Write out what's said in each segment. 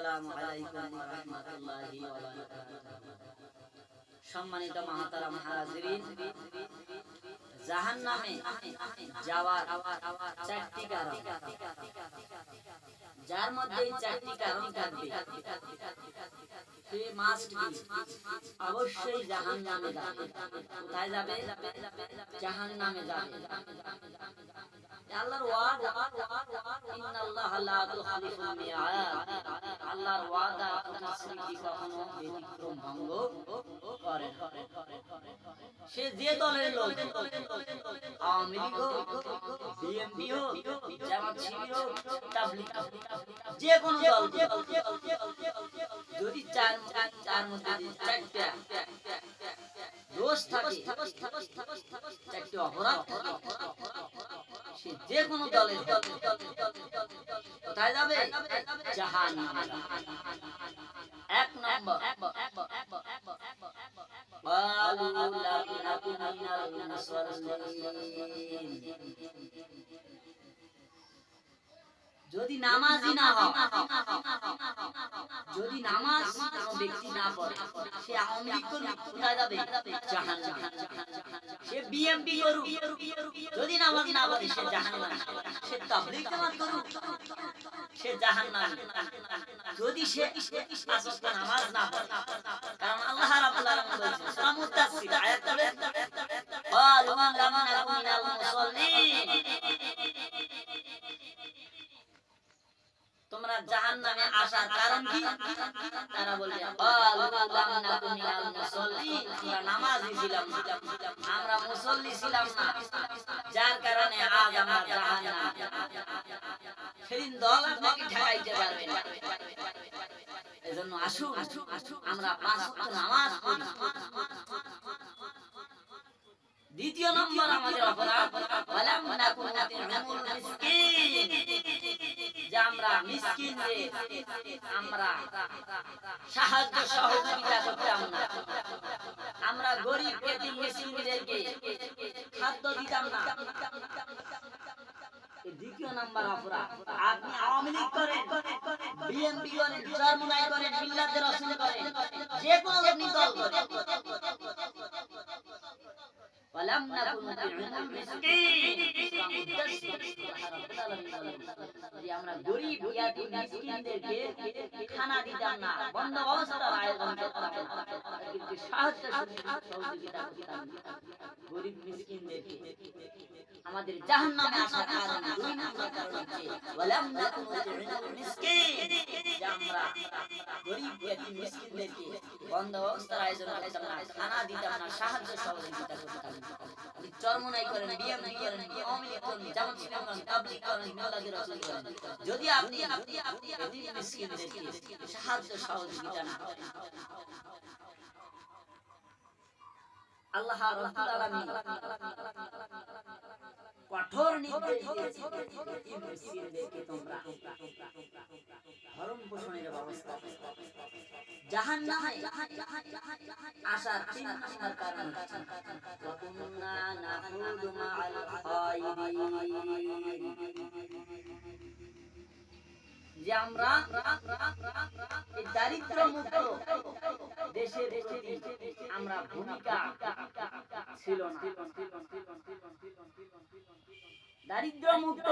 আসসালামু আলাইকুম ওয়া রাহমাতুল্লাহি ওয়া বারাকাতুহু। সম্মানিত মাহতারাম হাজিরিন, জাহান্নামে যাওয়ার চারটি কারণ, যার মধ্যে এই চারটি কারণ থাকবে সে মাস্ট বি অবশ্যই জাহান্নামে যাবে। কোথায় যাবে? জাহান্নামে যাবে। আল্লাহর ওয়াদা, ইন্নাল্লাহা লা ইউখলিফুল মিআদ। আল্লাহর ওয়াদা প্রতিশ্রুতি কখনো ব্যতিক্রম ভঙ্গ করে না। সে যে দলের লোক, আওয়ামী লীগ হোক, বিএনপি হোক, জামাত শিবির হোক, তাবলীগ হোক, যে কোনো দল, যদি চার মধ্যে চারটা দোষ থাকে, চারটি অপরাধ থাকে, সে যে কোনো দলের কোথায় যাবে? জাহান্নামে। এক নম্বর, যদি নামাজি না হয়, যদি নামাজ কোনো ব্যক্তি না পড়ে, সে আওয়ামী লীগ করুক, কোথায় যাবে? জাহান্নামে। সে বিএনপি করুক, যদি নামাজ না পড়ে সে জাহান্নামে। সে তাবলীগ জামাত করুক, সে জাহান্নামে। যদি সে পাঁচ ওয়াক্ত নামাজ না পড়ে, কারণ আল্লাহ রাব্বুল আলামিন বলেছেন সূরা মুদাসসির আয়াত 3, ক্বালু লাম নাকুন মিনাল মুসাল্লিন। তোমরা জাহান্নামে আসার কারণ কি? তারা বলবে ক্বালু লাম নাকুন মিনাল মুসাল্লিন, আমরা নামাজি ছিলাম না, আমরা মুসল্লি ছিলাম না, যার কারণে আজ আমরা জাহান্নামে। সেদিন দল আপনাকে ঠেকাইতে পারবে না। এজন্য আসুন আমরা পাঁচ ওয়াক্ত নামাজ পড়ি। দ্বিতীয় নম্বর আমাদের অপরাধ, ওয়ালাম নাকুন নুতি'মুল মিসকিন, যে আমরা মিসকিনদের আমরা সাহায্য সহযোগিতা করতাম না, আমরা গরিব এতিম মিসকিনদেরকে খাদ্য দিতাম না। দ্বিতীয় নাম্বার অপরাধ। আপনি আওয়ামী লীগ করেন, বিএনপি করেন, চরমনাই করেন, মিল্লাতে রাসূল করেন, যে কোনো আপনি দল করেন, ওয়ালাম নাকুন নুতি'মুল মিসকিন, যে আমরা গরিব ইয়াতীম মিসকিনদেরকে খানা দিতাম না, বন্ধ অবস্থার আয়োজন করতাম না, কিন্তু সাহায্য সহযোগিতা করতাম গরিব মিসকিনদেরকে। আমাদের জাহান্নামে আসার কারণ দুই নম্বর কারণ হচ্ছে ওয়ালাম নাকুন নুতি'মুল মিসকিন, যে আমরা গরিব ইয়াতীম মিসকিনদেরকে বন্ধ অবস্থার আয়োজন করতাম না, খানা দিতাম না, সাহায্য সহযোগিতা করতাম না। আপনি চরমনাই করেন, বিএমপি করেন, আওয়ামী লীগ করেন, জামাত শিবির করেন, তাবলীগ করেন, মিল্লাতে রাসূল করেন, যদি আপনি ইয়াতীম মিসকিনদেরকে সাহায্য সহযোগিতা না করেন, আল্লাহ রাব্বুল আলামিন কঠোর নির্দেশ দিয়েছেন, ইয়াতীম মিসকিনদেরকে তোমরা ভরণ পোষণের ব্যবস্থা করো। জাহান্নামে আসার তিন নম্বর কারণ হচ্ছে ওয়া কুন্না নাখুদু মা'আল খায়িদিন, যে আমরা এই দারিদ্র মুক্ত দেশের প্রতি আমরা ভূমিকা ছিল না। দারিদ্র মুক্ত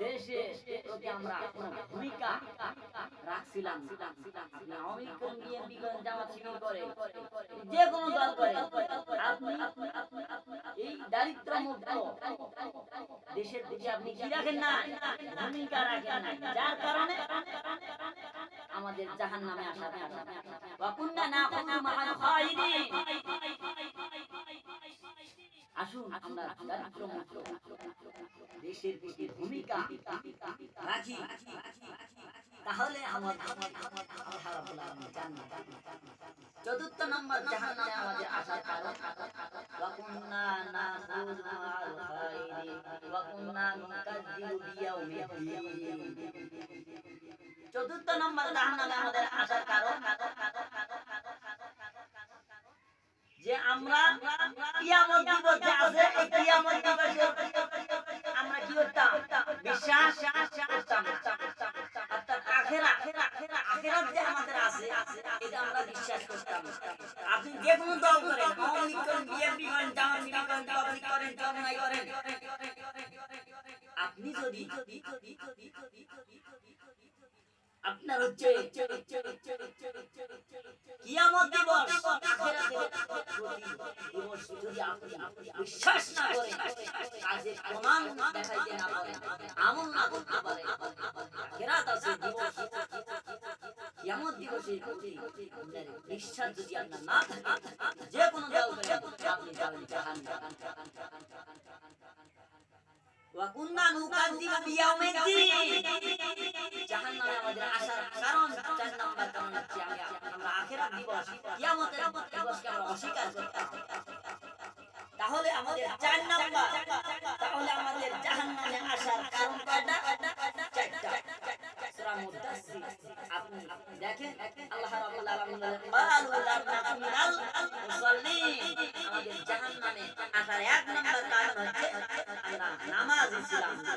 দেশে প্রতি আমরা কোনো ভূমিকা রাখছিলাম না। আপনি আওয়ামী লীগ করেন, বিএনপি করেন, জামাত শিবির করেন, যে কোনো দল করেন, আপনি এই দারিদ্র মুক্ত দেশের দিকে আপনি কি রাখেন না? ভূমিকা রাখেন না, যার কারণে আমাদের জাহান্নামে আসার কারণ। ওয়া কুন্না নাখুদু মা'আল খায়িদিন। আসুন আমরা দারিদ্র মুক্ত দেশের দিকে ভূমিকা রাখি, তাহলে আমাদের আল্লাহ রাব্বুল আলামিন জান্নাত। চতুর্থ নম্বর জাহান্নামে আমাদের আসার কারণ ওয়া কুন্না নাখুদু মা'আল খায়িদিন ওয়া কুন্না নুকাযযিবু বিয়াউমিদ্দিন। চতুর্থ নম্বর জাহান্নামে আমাদের আসার কারণ যে আমরা কিয়ামত দিবস যে আছে, এই কিয়ামত দিবসে আমরা কি করতাম? বিশ্বাস করতাম। আখিরাত যে আমাদের আছে এটা আমরা বিশ্বাস করতাম। আপনি যে কোনো দল করেন, আওয়ামী লীগ করেন, বিএনপি করেন, জামাত করেন, তাবলীগ করেন, চরমনাই করেন, আপনি যদি আপনার হচ্ছে কিয়ামত দিবস আখিরাতের দিবস যদি আপনি বিশ্বাস না করেন, কাজে প্রমাণ দেখাইতে না পারেন, আমল না করতে পারেন, আখিরাত আছে দিবস কিয়ামত দিবসের প্রতি আপনার বিশ্বাস যদি আপনার না থাকে, যে কোনো দল করেন আপনি যাবেন জাহান্নামে। ওয়াকুন্না নুকাযযিবু বিয়াউমিদ্দিন, জাহান্নামে আমাদের আসার কারণ 4 নাম্বার কারণ হচ্ছে আমরা আখিরাত দিবস কিয়ামতের দিবসকে আমরা অস্বীকার করতাম। তাহলে আমাদের 4 নাম্বার, তাহলে আমাদের জাহান্নামে আসার কারণ কয়টা? 4টা। সূরা মুদাসসির আপনি দেখেন আল্লাহ রাব্বুল আলামিন বলেন ক্বালু লাম নাকুন মিনাল মুসাল্লিন, আমাদের জাহান্নামে আসার 1 নাম্বার কারণ হচ্ছে আমরা নামাজি ছিলাম না।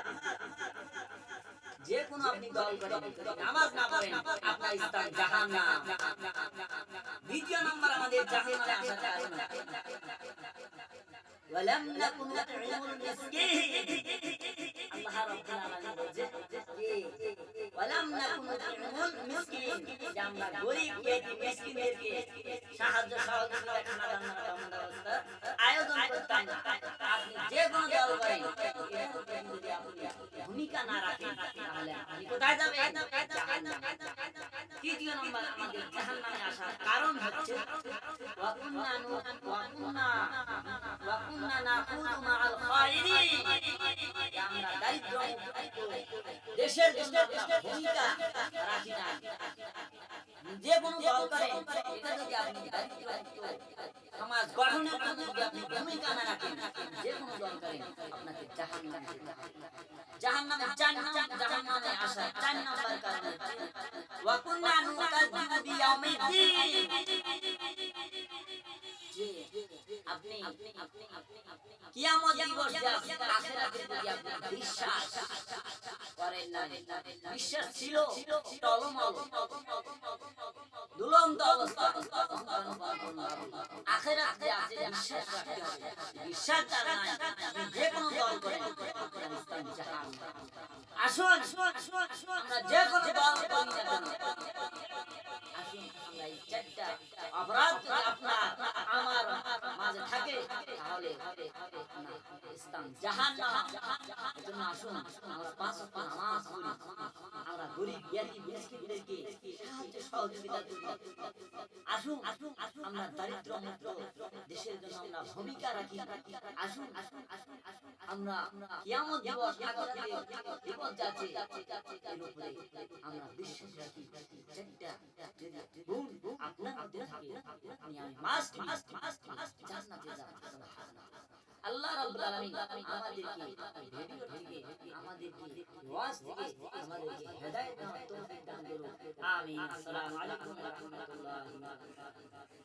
যে কোনো আপনি দল করেন, নামাজ না পড়েন, আপনার স্থান জাহান্নাম। দ্বিতীয় নাম্বার আমাদের জাহান্নামে আসার কারণ ওয়ালাম নাকুন নুতঈমুল মিসকিন, আল্লাহ রাব্বুল আলামিন বলেন যে ওয়ালাম নাকুন নুতঈমুল মিসকিন, যে আমরা গরীব ইয়াতীম মিসকিনদেরকে সাহায্য সহযোগিতা খানা দানা ব্যবস্থা আয়োজন করতাম না। আপনি যে কোনো দল করেন, যদি আপনি ভূমিকা না রাখেন তাহলে আপনি কোথায় যাবেন? জাহান্নামে। তৃতীয় নম্বর আমাদের জাহান্নামে আসার কারণ হচ্ছে ওয়াকুন্না নাখুযু মাআল খায়িরিন, আমরা দারিদ্র দেশের জন্য ভূমিকা রাখি না। যে কোনো দল করেন, এটা যদি আপনি দারিদ্র সমাজ গঠনের জন্য যদি আপনি ভূমিকা না রাখেন, যে কোনো দল করেন আপনাকে জাহান্নামে জাহান্নামে জাহান্নামে আসা 4 নাম্বার কারণ হচ্ছে ওয়াকুন্না নুকাযযিবু বিয়াউমিদ্দিন, যে আপনি কিয়ামত দিবস যে আখিরাতের প্রতি আপনি বিশ্বাস করেন না। বিশ্বাস ছিল টলমল দুলন্ত অবস্থা, আখিরাত যে আছে বিশ্বাস রাখতে হবে। বিশ্বাস তার নাই, যে কোনো দল করেন আপনার স্থান জাহান্নাম। আসুন আমরা যে কোনো দল করি না কেন, আসুন আমরা এই 4টা অপরাধ যদি আপনার আমার মাঝে থাকে তাহলে আপনার স্থান জাহান্নাম। এজন্য আসুন আমরা 5 ওয়াক্ত নামাজ পড়ি, আমরা গরীব ইয়াতীম মিসকিনদেরকে সাহায্য সহযোগিতা করি। আসুন আমরা দারিদ্র মুক্ত দেশের জন্য আমরা ভূমিকা রাখি। আসুন আমরা কিয়ামত দিবস আখিরাতের দিবস যাচ্ছে এর উপরে আমরা বিশ্বাস রাখি। 4টা গুণ আপনার মধ্যে থাকে, আপনি আমি মাস্ট জান্নাতে যাব। সুবহানাল্লাহ। আল্লাহ রাব্বুল আলামিন আমাদেরকে ভিডিও থেকে আমাদেরকে ওয়াজ থেকে আমাদেরকে হেদায়েত দান তৌফিক দান করুন। আমিন। আসসালামু আলাইকুম ওয়া রাহমাতুল্লাহি ওয়া বারাকাতুহু।